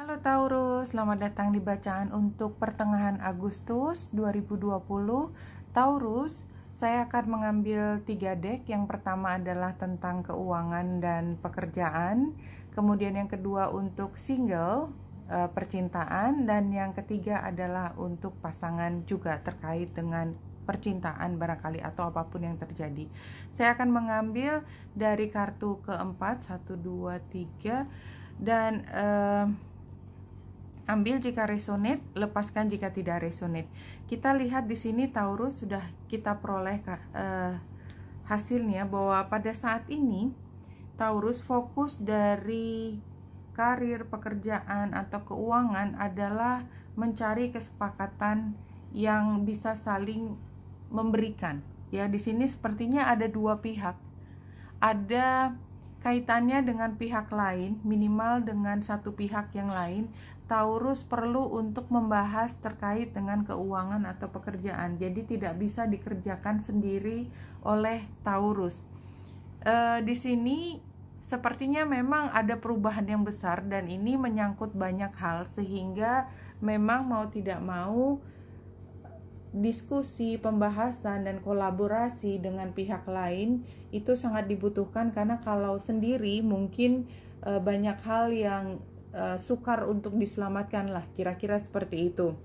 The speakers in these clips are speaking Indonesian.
Halo Taurus, selamat datang di bacaan untuk pertengahan Agustus 2020. Taurus, saya akan mengambil 3 deck. Yang pertama adalah tentang keuangan dan pekerjaan. Kemudian yang kedua untuk single, percintaan. Dan yang ketiga adalah untuk pasangan juga terkait dengan percintaan barangkali atau apapun yang terjadi. Saya akan mengambil dari kartu keempat, 1, 2, 3. Dan ambil jika resonate, lepaskan jika tidak resonate. Kita lihat di sini Taurus sudah kita peroleh hasilnya bahwa pada saat ini Taurus fokus dari karir, pekerjaan atau keuangan adalah mencari kesepakatan yang bisa saling memberikan. Ya, di sini sepertinya ada dua pihak. Ada kaitannya dengan pihak lain, minimal dengan satu pihak yang lain. Taurus perlu untuk membahas terkait dengan keuangan atau pekerjaan. Jadi tidak bisa dikerjakan sendiri oleh Taurus. Di sini sepertinya memang ada perubahan yang besar dan ini menyangkut banyak hal sehingga memang mau tidak mau diskusi, pembahasan, dan kolaborasi dengan pihak lain itu sangat dibutuhkan, karena kalau sendiri mungkin banyak hal yang sukar untuk diselamatkan lah, kira-kira seperti itu.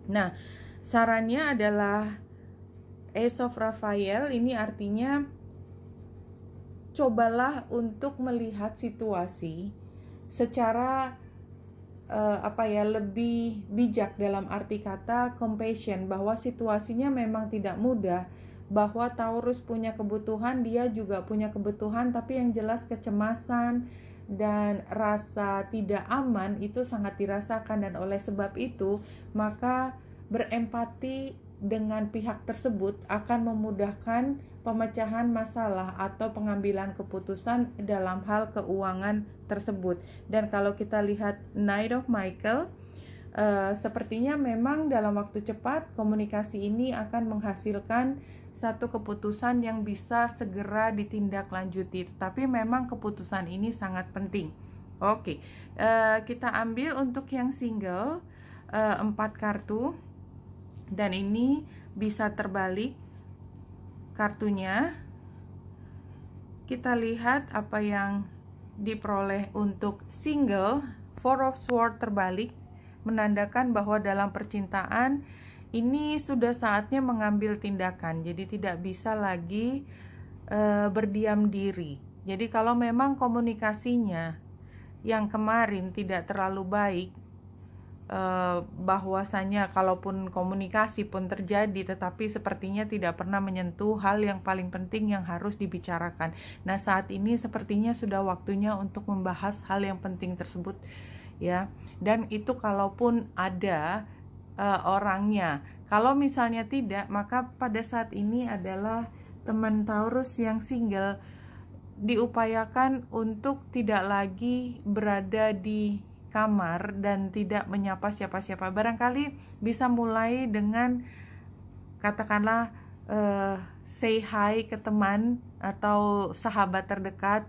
Nah, sarannya adalah Ace of Raphael. Ini artinya cobalah untuk melihat situasi secara lebih bijak, dalam arti kata compassion, bahwa situasinya memang tidak mudah, bahwa Taurus punya kebutuhan, dia juga punya kebutuhan, tapi yang jelas kecemasan dan rasa tidak aman itu sangat dirasakan, dan oleh sebab itu maka berempati dengan pihak tersebut akan memudahkan pemecahan masalah atau pengambilan keputusan dalam hal keuangan tersebut. Dan kalau kita lihat Knight of Michael, sepertinya memang dalam waktu cepat komunikasi ini akan menghasilkan satu keputusan yang bisa segera ditindaklanjuti. Tapi memang keputusan ini sangat penting. Oke, kita ambil untuk yang single 4 kartu, dan ini bisa terbalik kartunya. Kita lihat apa yang diperoleh untuk single. Four of Swords terbalik, menandakan bahwa dalam percintaan ini sudah saatnya mengambil tindakan. Jadi tidak bisa lagi berdiam diri. Jadi kalau memang komunikasinya yang kemarin tidak terlalu baik, bahwasanya kalaupun komunikasi pun terjadi, tetapi sepertinya tidak pernah menyentuh hal yang paling penting yang harus dibicarakan. Nah, saat ini sepertinya sudah waktunya untuk membahas hal yang penting tersebut, ya. Dan itu kalaupun ada orangnya. Kalau misalnya tidak, maka pada saat ini adalah teman Taurus yang single diupayakan untuk tidak lagi berada di kamar dan tidak menyapa siapa-siapa. Barangkali bisa mulai dengan katakanlah say hi ke teman atau sahabat terdekat,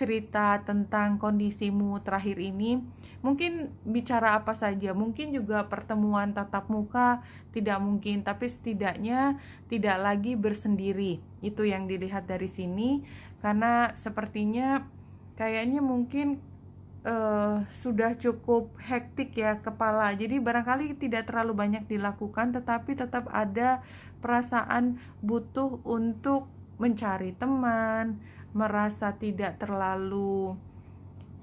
cerita tentang kondisimu terakhir ini. Mungkin bicara apa saja, mungkin juga pertemuan tatap muka tidak mungkin, tapi setidaknya tidak lagi bersendiri. Itu yang dilihat dari sini, karena sepertinya kayaknya mungkin sudah cukup hektik ya kepala. Jadi barangkali tidak terlalu banyak dilakukan, tetapi tetap ada perasaan butuh untuk mencari teman, merasa tidak terlalu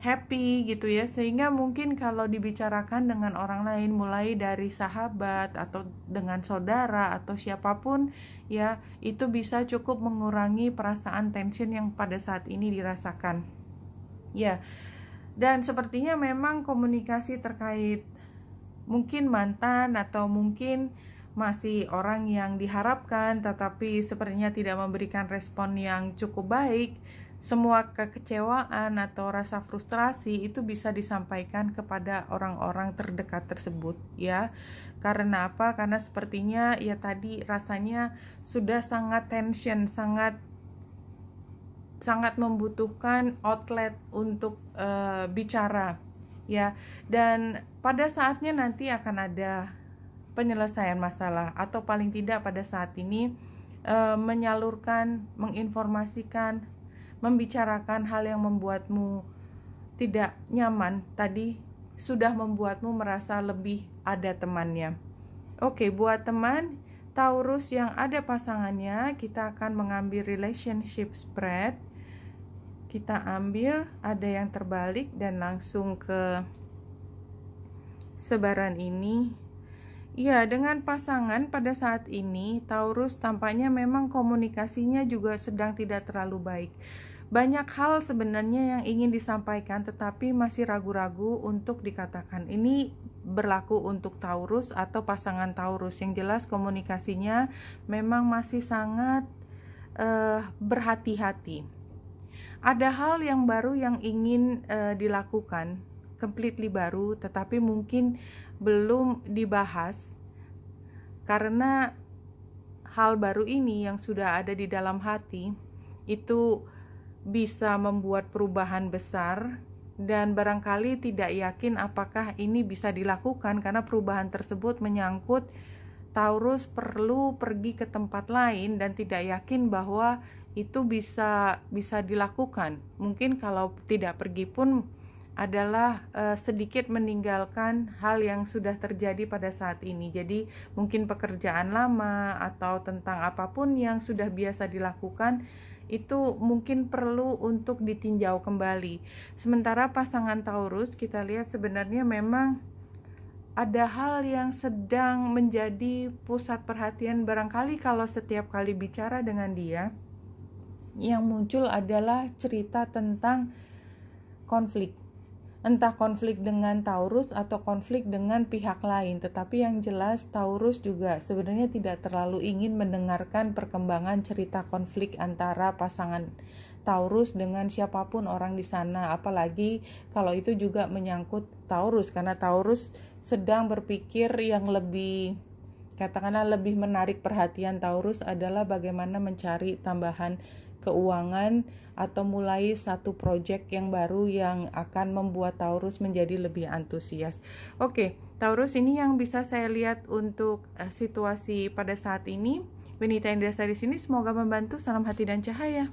happy gitu ya, sehingga mungkin kalau dibicarakan dengan orang lain, mulai dari sahabat atau dengan saudara atau siapapun ya, itu bisa cukup mengurangi perasaan tension yang pada saat ini dirasakan ya. Dan sepertinya memang komunikasi terkait mungkin mantan atau mungkin masih orang yang diharapkan tetapi sepertinya tidak memberikan respon yang cukup baik. Semua kekecewaan atau rasa frustrasi itu bisa disampaikan kepada orang-orang terdekat tersebut ya. Karena apa? Karena sepertinya ya tadi rasanya sudah sangat tension, sangat membutuhkan outlet untuk bicara ya. Dan pada saatnya nanti akan ada penyelesaian masalah, atau paling tidak pada saat ini menyalurkan, menginformasikan, membicarakan hal yang membuatmu tidak nyaman tadi sudah membuatmu merasa lebih ada temannya. Oke, buat teman Taurus yang ada pasangannya, kita akan mengambil relationship spread. Kita ambil, ada yang terbalik dan langsung ke sebaran ini. Ya, dengan pasangan pada saat ini, Taurus tampaknya memang komunikasinya juga sedang tidak terlalu baik. Banyak hal sebenarnya yang ingin disampaikan tetapi masih ragu-ragu untuk dikatakan. Ini berlaku untuk Taurus atau pasangan Taurus. Yang jelas komunikasinya memang masih sangat berhati-hati. Ada hal yang baru yang ingin dilakukan, completely baru, tetapi mungkin belum dibahas karena hal baru ini yang sudah ada di dalam hati itu bisa membuat perubahan besar, dan barangkali tidak yakin apakah ini bisa dilakukan karena perubahan tersebut menyangkut Taurus perlu pergi ke tempat lain dan tidak yakin bahwa itu bisa dilakukan. Mungkin kalau tidak pergi pun adalah sedikit meninggalkan hal yang sudah terjadi pada saat ini. Jadi mungkin pekerjaan lama atau tentang apapun yang sudah biasa dilakukan itu mungkin perlu untuk ditinjau kembali. Sementara pasangan Taurus kita lihat sebenarnya memang ada hal yang sedang menjadi pusat perhatian. Barangkali kalau setiap kali bicara dengan dia, yang muncul adalah cerita tentang konflik. Entah konflik dengan Taurus atau konflik dengan pihak lain. Tetapi yang jelas Taurus juga sebenarnya tidak terlalu ingin mendengarkan perkembangan cerita konflik antara pasangan Taurus dengan siapapun orang di sana. Apalagi kalau itu juga menyangkut Taurus, karena Taurus sedang berpikir yang lebih, katakanlah lebih menarik perhatian Taurus adalah bagaimana mencari tambahan keuangan atau mulai satu proyek yang baru yang akan membuat Taurus menjadi lebih antusias. Oke, Taurus, ini yang bisa saya lihat untuk situasi pada saat ini. Winita Indrasari di sini, semoga membantu. Salam hati dan cahaya.